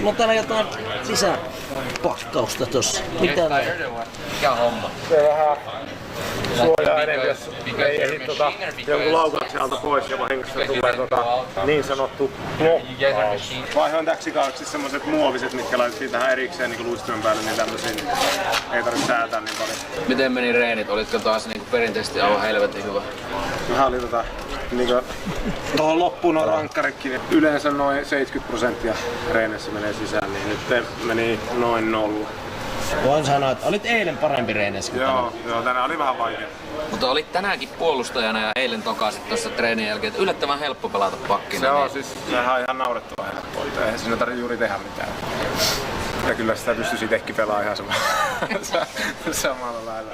on täällä jotain sisäpakkausta tossa. Mitä on? Mikä on homma? Se vähän suojaa enemmän, jos ei ehdi jonkun laukun sieltä pois ja vahingossa tulee niin sanottu klokkaus. Vaihoin täksikaaksi semmoset muoviset, mitkä laitettiin tähän erikseen niin luistimen päälle, niin tämmösiin ei tarvitse säätää niin paljon. Miten meni reenit? Olitko taas niinku perinteisesti aivan helvetin hyvä? Vähän oli niinku tohon loppuun on rankkarikki, niin yleensä noin 70% reeneissä menee sisään, niin nyt meni noin 0. Voin sanoa, että olit eilen parempi reeneissä kuin tänään. Joo, tänään oli vähän vaikea. Mutta olit tänäänkin puolustajana ja eilen tokasit tuossa treenin jälkeen, että yllättävän helppo pelata pakkina. Se on siis, sehän on ihan naurettava helppoa, eihän siinä tarvitse juuri tehdä mitään. Ja kyllä sitä pystyisi itsekin pelaamaan ihan samalla lailla.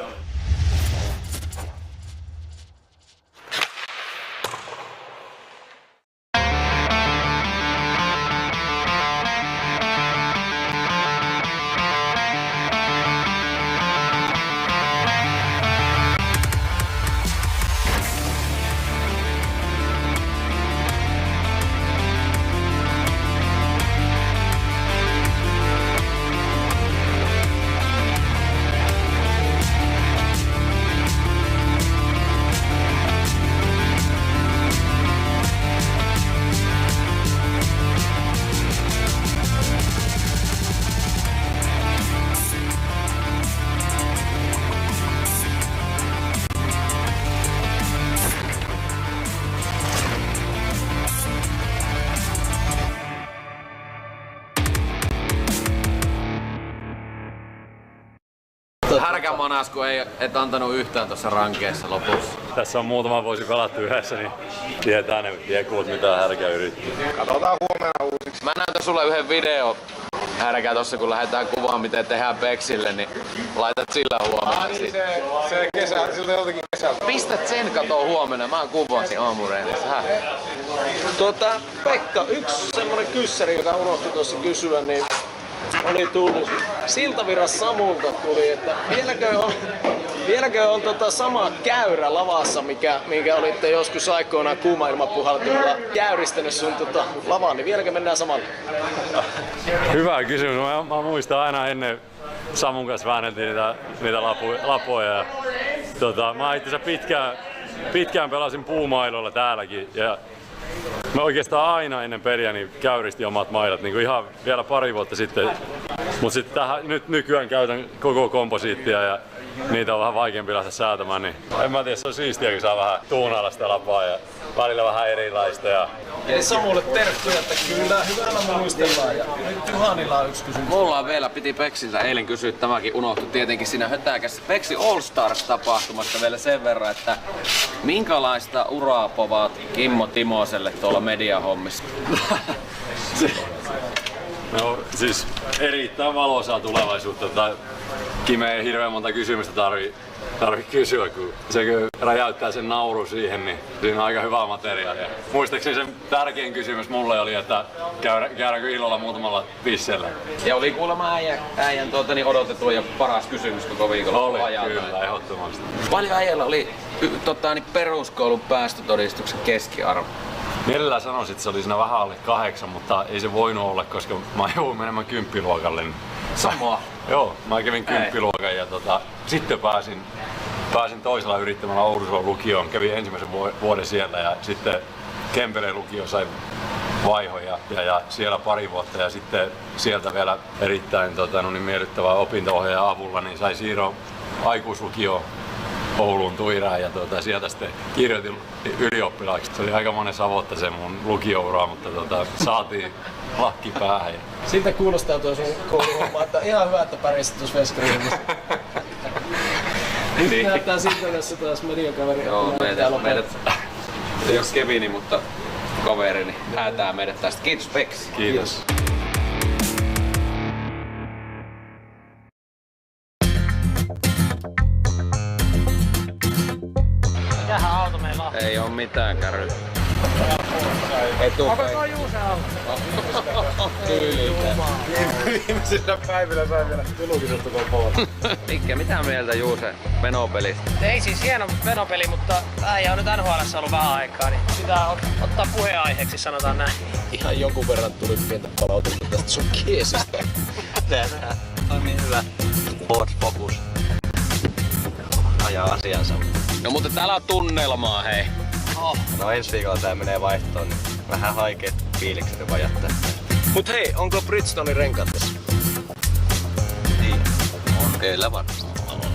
Härkämanasku ei et antanut yhtään tuossa rankeessa lopussa. Tässä on muutama vuosi pelattu yhdessä, niin tietää ne tiekuut mitä härkä yritti. Katsotaan huomenna uusiksi. Mä näytän sulle yhden video härkä tossa kun lähdetään kuvaan miten tehdään Beksille, niin laitat sillä huomenna. Niin se kesä, siltä joltakin kesältä. Pistät sen katoa huomenna, mä kuvasin aamureenissä. Pekka, yksi semmonen kyssäri, joka unohti tuossa kysyä, niin oli tullut Siltavirras Samulta tuli, että vieläkö on sama käyrä lavassa, minkä olitte joskus aikoinaan kuuma-ilmapuhaltimella käyristänyt sun lavaan, niin vieläkö mennään samalla? Hyvä kysymys. Mä muistan aina ennen Samun kanssa väänneltiin niitä lapoja. Mä itse asiassa pitkään pelasin puumailolla täälläkin. Ja mä oikeastaan aina ennen peliä niin käyristin omat mailat, niin kuin ihan vielä pari vuotta sitten. Mutta sitten nyt nykyään käytän koko komposiittia ja niitä on vähän vaikeampi lähteä säätämään. Niin en mä tiedä, se on siistiä, kun saa vähän tuunailla sitä lapaa ja välillä vähän erilaista. Ja Samulle terkkuja, että kyllä hyvällä muistellaan. Ja nyt Juhanilla on yksi kysymys. Mulla on vielä, piti Peksiltä eilen kysyä, tämäkin unohtui tietenkin siinä hötäkässä Peksi All Stars-tapahtumasta vielä sen verran, että minkälaista uraa povaat Kimmo Timoselle tuolla mediahommissa? no siis erittäin valoisaa tulevaisuutta. Kime ei hirveän monta kysymystä tarvii kysyä, kun se räjäyttää sen nauru siihen, niin siinä on aika hyvää materiaalia. Muistaakseni sen tärkein kysymys mulle oli, että käydäänkö illalla muutamalla pissellä. Ja oli kuulemma äijän odotettu ja paras kysymys koko viikolla. Oli, kyllä, ehdottomasti. Paljon äijällä oli peruskoulun päästötodistuksen keskiarvo? Mielellään sanoisin, että se oli siinä vähän alle 8, mutta ei se voinut olla, koska mä jouduin menemään 10-luokalle. Samoa? Joo, mä kävin 10-luokan ja sitten pääsin toisella yrittämällä Oulusuon lukioon. Kävin ensimmäisen vuoden siellä ja sitten Kempeleen lukio sai vaihon ja siellä pari vuotta ja sitten sieltä vielä erittäin miellyttävää opinto-ohjaajan avulla niin sai siirron aikuislukioon Ouluun Tuiraan ja sieltä sitten kirjoitin ylioppilaaksi. Se oli aika monen savotta se mun lukioura, mutta saatiin lakki päähän. Siltä kuulostaa tuo sun kouluhomma, että ihan hyvä, että pärjäsit tuossa veskarihommassa. Nyt näyttää siltä tässä taas mediakaveri. Joo, meidät ei ole Kevini, mutta kaverini häätää meidät tästä. Kiitos Peksi. Kiitos. Mikähän auto meillä on? Ei oo mitään kärryä. Etupäin. Viimeisillä päivillä sai vielä julkisuutta koko Mikke, mitä mieltä Juuse Venopelistä? Ei siis hieno venopeli, mutta äijä on nyt NHL:ssä ollut vähän aikaa, niin pitää ottaa puheenaiheeksi, sanotaan näin. Ihan jonkun verran tuli pientä palautetta tästä sun kiesistä. Tämähän toimii hyvä. Ford Focus. Ajaa asiansa. No mutta täällä on tunnelmaa, hei. No ensi viikolla tää menee vaihtoon, niin vähän haikeet fiilikset vaan jättää. Mut hei, onko Bridgestonein renkaat tässä? Niin. On kyllä varmasti.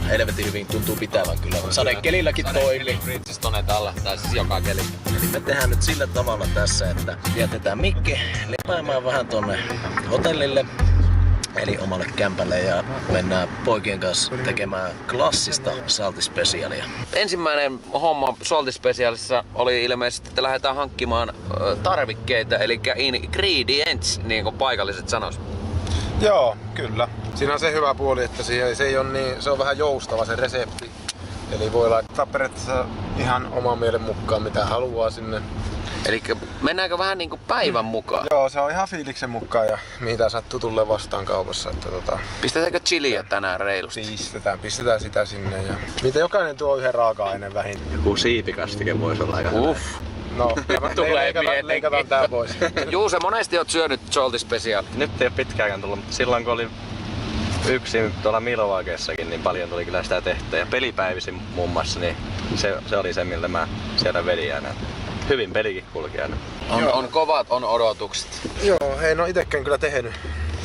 Helvetin hyvin tuntuu pitävän kyllä. Sadekelilläkin toimii. Bridgestone tällä, tai siis joka keli. Eli me tehdään nyt sillä tavalla tässä, että jätetään Mikke lepäämään vähän tonne hotellille. Eli omalle kämpälle ja mennään poikien kanssa tekemään klassista saltispesiaalia. Ensimmäinen homma Saltispecialissa oli ilmeisesti, että lähdetään hankkimaan tarvikkeita, eli ingredients, niin kuin paikalliset sanois. Joo, kyllä. Siinä on se hyvä puoli, että se ei ole niin, se on vähän joustava se resepti. Eli voi laittaa periaatteessa ihan oman mielen mukaan mitä haluaa sinne. Eli mennäänkö vähän niinku päivän mukaan? Joo, se on ihan fiiliksen mukaan ja mitä sattuu tulee vastaan kaupassa. Että Pistetäänkö chiliä tänään reilusti? pistetään sitä sinne ja mitä jokainen tuo yhden raaka-aineen vähin. Joku siipikastike voisi olla aika hyvä. No, leikataan tää pois. Juuse, monesti oot syönyt Saltispecial. Nyt ei ole pitkäänkään tullut, mutta silloin kun oli yksin tuolla Milwaukeessakin, niin paljon tuli kyllä sitä tehtyä. Ja pelipäivisin muun muassa, niin se oli se, millä mä siellä vedin aina. Hyvin pelikin kulki aina. On kovat odotukset. Joo, en oo itekään kyllä tehnyt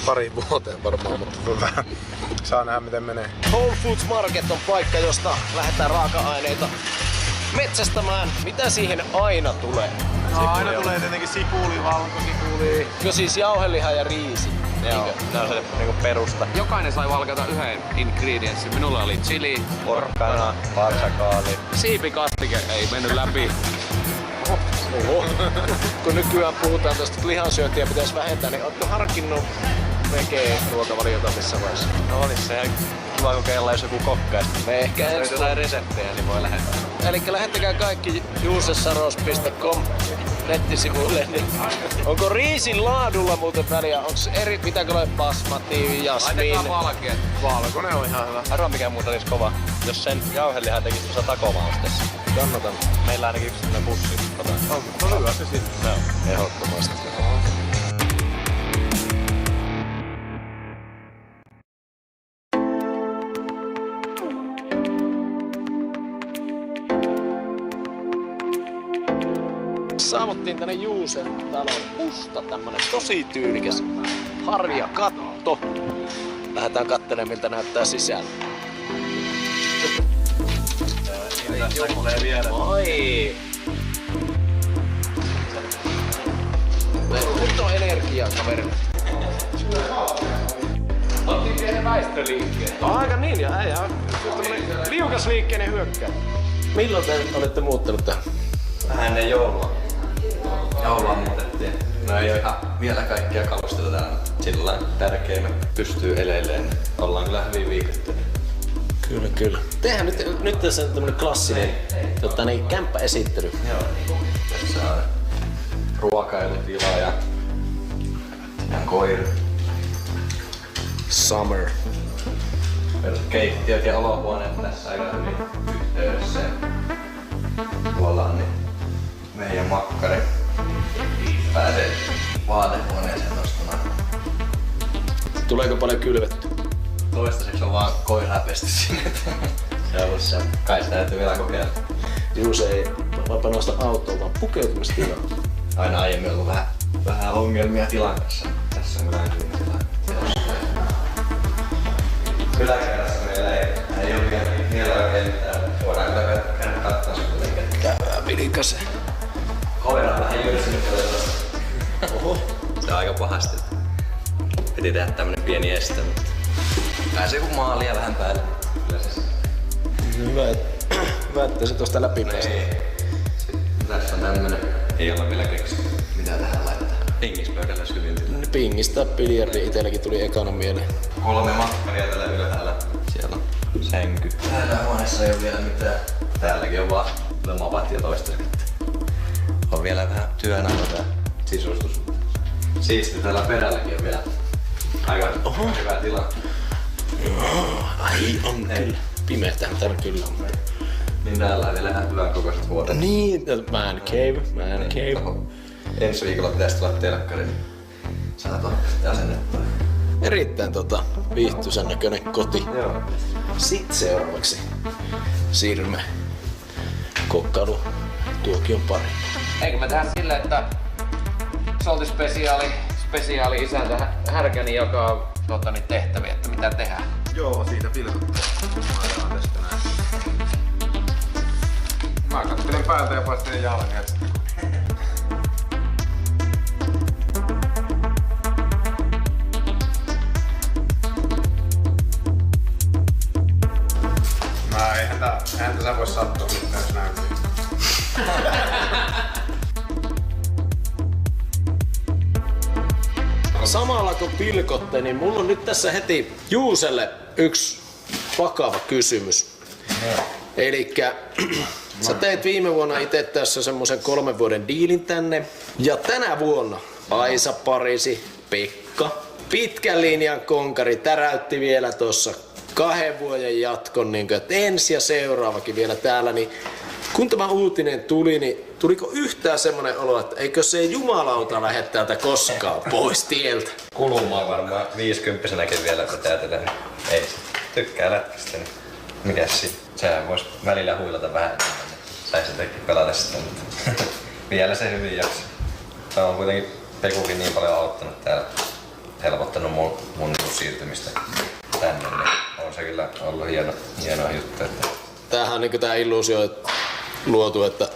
pari vuoteen varmaan, mutta saa nähdä miten menee. Whole Foods Market on paikka, josta lähdetään raaka-aineita metsästämään. Mitä siihen aina tulee? No, aina tulee tietenkin sipuli, valkosipuli. Jo siis jauheliha ja riisi. Joo, se on se niinku perusta. Jokainen sai valkata yhden ingredienssin. Minulla oli chili, Porkkana, parsakaali. siipikastike ei mennyt läpi. Oho. Kun nykyään puhutaan tästä lihansyöntiä pitäisi vähentää, niin ootko harkinnut vege-ruokavaliota missä vaiheessa? No olis se ihan kiva kokeilla, jos joku kokkaisi. Me ehkä Jos ensi jotain reseptejä, niin voi lähettää. Eli lähettäkää kaikki juusesaros.com nettisivuille. Niin onko riisin laadulla muuten väliä? Onko eri, pitääkö olla basmati, jasmin? Laitetaan valkeat. Valkoinen on ihan hyvä. Arvaa mikä muuta olisi kova. Jos sen jauhelihan tekisi tuossa takomaustessa. Kannatan. Meillä ainakin yksi sellainen bussi. On hyvä se sitten. Joo. Ehdottomasti. Saavuttiin tänne Juusen talon musta, tämmönen tosi tyylikäs harjakatto. Lähdetään katselemaan miltä näyttää sisällä. Oi! Nyt on energiaa, kaverille. Oltiin pienen väistöliikkeen. Aika niin, ja äijä on tämmönen liukasliikkeinen hyökkää. Milloin te olette muuttanut tähän? Vähän ennen joulua. Joulua muutettiin. No ei oo ihan vielä kaikkia kalusteita täällä. Sillä tärkeimmä pystyy eleileen. Ollaan kyllä hyvin viikoitteita. Kyllä, kyllä. Tehdään nyt tässä on tämmönen klassinen niin kämppäesittely. Joo. Tässä on ruokailutila ja koira. Summer. Keittiöt ja olohuoneet tässä aika hyvin yhteydessä. Tuolla on niin meidän makkari. Pääsee vaatehuoneeseen tosta noin. Tuleeko paljon kylvetty? Toistaiseksi on vaan koiraa pesty sinne. Se on ollut se. Kai sitä täytyy vielä kokeilla. Juuse ei vaan nosta autoa, vaan pukeutumistilaa. Aina aiemmin ollut vähän ongelmia tilan kanssa. Tässä on kyllä hyvin tilanne. Yläkerrassa meillä ei ole vielä oikein mitään. Voidaan kyllä käydä katsoa se kuitenkin. Käydään vilikasen. Koira on vähän jyrsinyt tuosta. Oho. Se on aika pahasti. Piti tehdä tämmönen pieni este, mutta pääsee kun maalia vähän päälle. Kyllä se. Hyvä, että se tosta läpi päästä. Sitten tässä on tämmönen. Ei olla vielä keksitty. Mitä tähän laittaa? Pingispöydällä olisi hyvin tilaa. Pingistä biljardi itelläkin tuli ekana mieleen. 3 makkaria tällä ylhäällä. Siellä on sänky. Täällä huoneessa ei oo vielä mitään. Täälläkin on vaan mavat ja toistaiseksi. On vielä vähän työn alla tää sisustus. Siisti täällä perälläkin on vielä aika hyvä tila. Ai on kyllä. Pimeätähän täällä kyllä on. Niin täällä on vielä ihan hyvän kokoisen vuoden. Niin, man cave. Ensi viikolla pitäisi tulla telkkari. Saat asennettua. Erittäin viihtyisän näköinen koti. Joo. Sitten seuraavaksi siirrymme kokkailutuokion pariin. Eikö me tehdä silleen, että Solti spesiaali isäntä Härkäni jakaa tehtäviä, että mitä tehdään? Joo, siitä pilkottaa. Mä kattelen päältä ja paistelen jalkeet. Eihän tässä voi sattua mitään, jos näytin. Samalla kun pilkotte, niin mulla on nyt tässä heti Juuselle yksi vakava kysymys. Elikkä sä teit viime vuonna itse tässä semmosen 3 vuoden diilin tänne. Ja tänä vuonna Aisa Parisi, Pekka, pitkän linjan konkari täräytti vielä tossa 2 vuoden jatkon, niin että ensi ja seuraavakin vielä täällä. Niin kun tämä uutinen tuli, niin tuliko yhtään semmonen olo, että eikö se jumalauta lähde täältä koskaan pois tieltä? Kulumaan varmaan 50-vuotiaanakin vielä pitää tätä. Ei se. Tykkää lätkästä, niin mikäs sit? Sehän vois välillä huilata vähän. Saisi sitäkin pelata sitä, mutta vielä se hyvin jaksaa. Tämä on kuitenkin Pekukin niin paljon auttanut täällä, helpottanut mun siirtymistä tänne, niin on se kyllä ollut hieno juttu. Että Tämähän on niinku tää illuusio luotu, että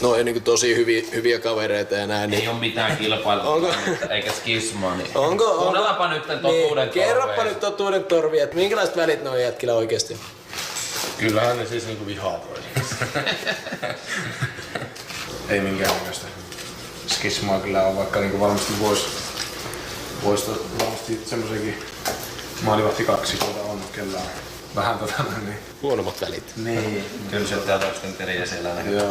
no ei niinku tosi hyviä kavereita ja näin. Ei oo mitään kilpailua eikä skismaa. Niin. Kuunnellaanpa nyt totuuden torvea. Kerropa nyt totuuden torvi, että minkälaiset välit ne on jätkillä oikeesti? Kyllähän ne siis niinku vihaa toisiinsa. Ei minkäännäköistä skismaa kyllä on, vaikka niinku varmasti vois varmasti semmosenkin maalivahti 2 on kellään vähän niin. Huonommat välit. Niin. kyllä se työtaustenterin ja siellä näkyy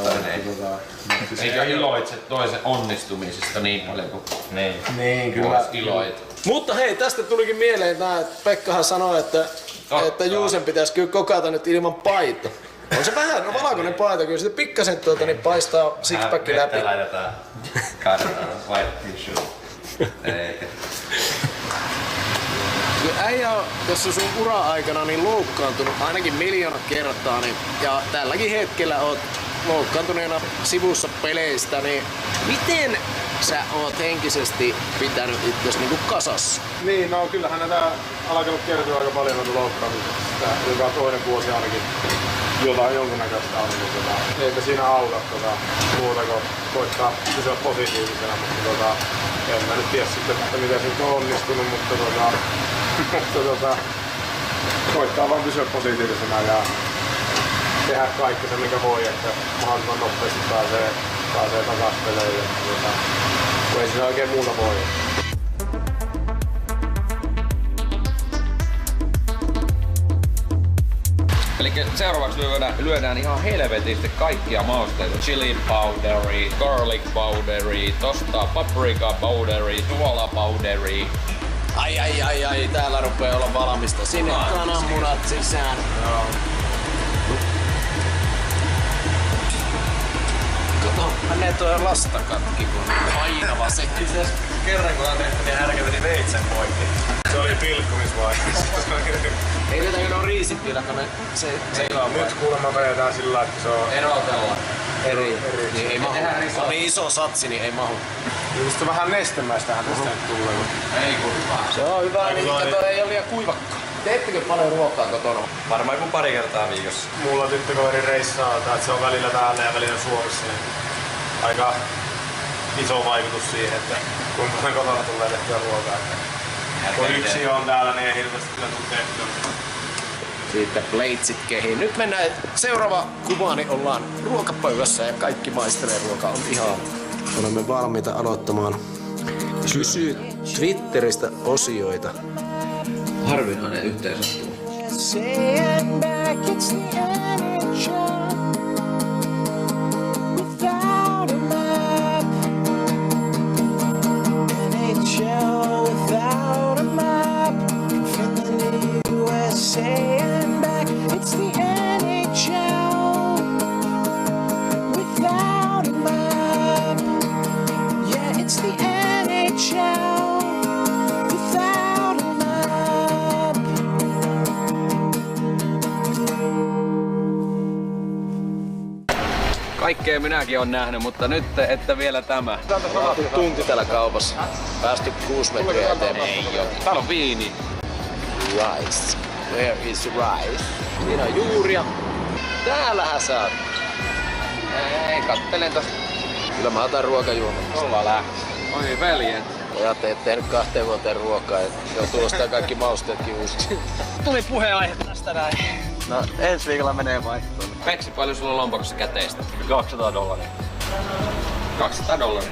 Eikä iloitse toisen onnistumisesta niin paljon kuin Niin, kyllä. iloit. Mutta hei, tästä tulikin mieleen tää, että Pekkahan sanoi, että Juusen pitäisi kyllä kokata nyt ilman paita. On se vähän valkoinen paita, kyllä sitten pikkasen niin paistaa sixpack läpi. Vettä laitetaan, kaadetaan white t-shirt. Eikä. Äijä on tässä sun ura-aikana niin loukkaantunut ainakin 1 000 000 kertaa, niin, ja tälläkin hetkellä oot loukkaantuneena sivussa peleistä, niin miten sä oot henkisesti pitänyt itsesi niinku kasassa? Niin, no kyllähän näitä alkanut kertyä aika paljon noita loukkaamisesta. Joka toinen vuosi ainakin jonkunnäköistä on. Niin, eipä siinä auta muuta kuin koittaa pysyä positiivisena, mutta en mä nyt tiedä sitten, että miten se nyt on onnistunut, mutta koittaa vaan pysyä positiivisena ja tehdä kaikki se mikä voi, että mahdollisimman nopeasti pääsee takas peleihin. Kun ei siinä oikein muuta voi. Eli seuraavaksi lyödään ihan helvetisti kaikkia mausteita. Chili powderi, garlic powderi, tosta paprika powderi, tuola powderi. Ai, täällä rupeaa olla valmista. Sinne kananmunat sisään. Kato, menee toi lastakatki, kun painava se. Kerran kun on tehty, niin Härkä meni veitsen poikki. Se oli pilkkumisvaiheessa. Ei tietenkään ole riisipilkka, se Nyt kuulemma vedetään sillä, että se on Erotella. eri. Niin ei mahu. Se on niin iso satsi, niin ei mahu. just vähän nestemäistähän tästä nyt tulee. Ei kurvaa. Se on hyvä, niin kato ei ole liian kuivakka. Teettekö paljon ruokaa kotona? Varmaan joku 2 kertaa viikossa. Mulla tyttökaveri reissaa, että se on välillä täällä ja välillä Suomessa. Niin aika iso vaikutus siihen, että kuinka paljon kotona tulee tehtyä ruokaa. Kun yksi on täällä, niin ei hirveästi kyllä tule tehtyä. Siitä pleitsit kehiin. Nyt mennään seuraava kuva, niin ollaan ruokapöydässä ja kaikki maistelee ruoka on ihan. Olemme valmiita aloittamaan Kysy Twitteristä -osioita. Harvinainen yhteensattuma. Saying back it's the NHL without a man. Kaikkea minäkin on nähnyt, mutta nyt että vielä tämä. Tunti täällä kaupassa. Päästy 6 metriä eteenpäin. Ei oo. Täällä on viini. Rice. Where is rice? Siinä on juuria. Täällähän sä oot. Ei, kattelen tosta. Kyllä mä otan ruokajuomat. Ollaan lähtö. Oi veljet. Ja te et tehnyt 2 vuoteen ruokaa, et joutuu ostaa kaikki mausteetkin uusiksi. Tuli puheenaihe tästä näin. No ensi viikolla menee vaihtoon. Peksi, paljon sulla on lompakossa käteistä? $200. $200.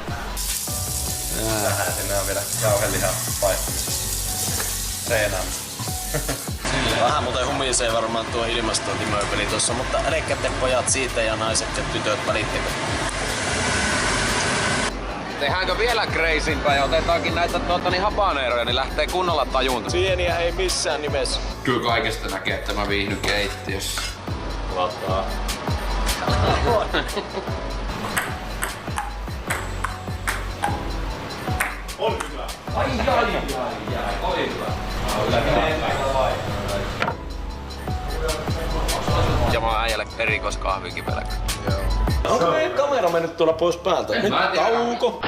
Vähän sinne on vielä jauhelihan vaihtamista. Treenaamista. Vähän muuten humisee varmaan tuo ilmastointimööpeli tuossa, mutta älkää te pojat siitä ja naiset ja tytöt välittäkö. Tehdäänkö vielä crazympää ja otetaankin näitä habaneeroja, niin lähtee kunnolla tajunta. Sieniä ei missään nimessä. Kyllä kaikesta näkee, että mä viihdy keittiössä. Lattaa. Ja mä oon äijälle erikoiskahvinkin pelkkä. Onko meidän kamera mennyt tuolla pois päältä? Nyt Mä en tiedä. tauko.